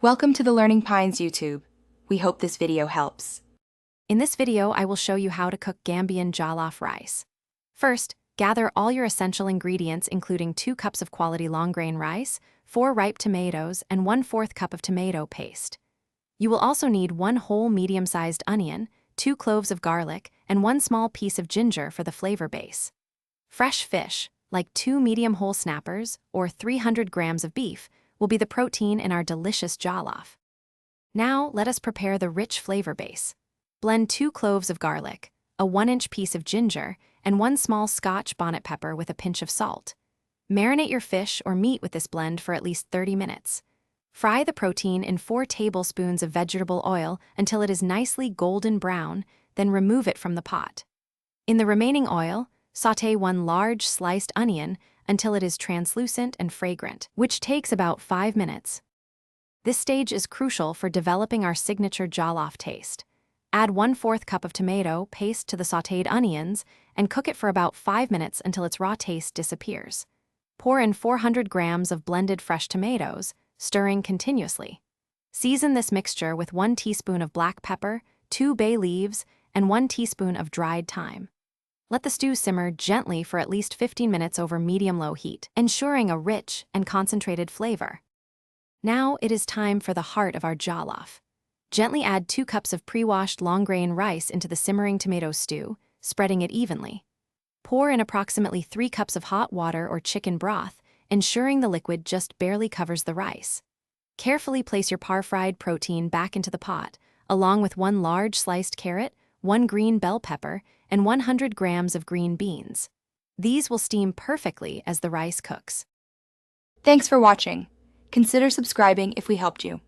Welcome to the Learning Pines YouTube. We hope this video helps. In this video, I will show you how to cook Gambian Jollof Rice. First, gather all your essential ingredients including 2 cups of quality long-grain rice, 4 ripe tomatoes, and 1/4 cup of tomato paste. You will also need 1 whole medium-sized onion, 2 cloves of garlic, and 1 small piece of ginger for the flavor base. Fresh fish, like 2 medium whole snappers or 300 grams of beef, will be the protein in our delicious jollof. Now, let us prepare the rich flavor base. Blend 2 cloves of garlic, a 1-inch piece of ginger, and 1 small Scotch bonnet pepper with a pinch of salt. Marinate your fish or meat with this blend for at least 30 minutes. Fry the protein in 4 tablespoons of vegetable oil until it is nicely golden brown, then remove it from the pot. In the remaining oil, sauté 1 large sliced onion until it is translucent and fragrant, which takes about 5 minutes. This stage is crucial for developing our signature jollof taste. Add 1/4 cup of tomato paste to the sautéed onions and cook it for about 5 minutes until its raw taste disappears. Pour in 400 grams of blended fresh tomatoes, stirring continuously. Season this mixture with 1 teaspoon of black pepper, 2 bay leaves, and 1 teaspoon of dried thyme. Let the stew simmer gently for at least 15 minutes over medium-low heat, ensuring a rich and concentrated flavor. Now it is time for the heart of our jollof. Gently add 2 cups of pre-washed long-grain rice into the simmering tomato stew, spreading it evenly. Pour in approximately 3 cups of hot water or chicken broth, ensuring the liquid just barely covers the rice. Carefully place your par-fried protein back into the pot, along with 1 large sliced carrot, 1 green bell pepper, and 100 grams of green beans. These will steam perfectly as the rice cooks. Thanks for watching. Consider subscribing if we helped you.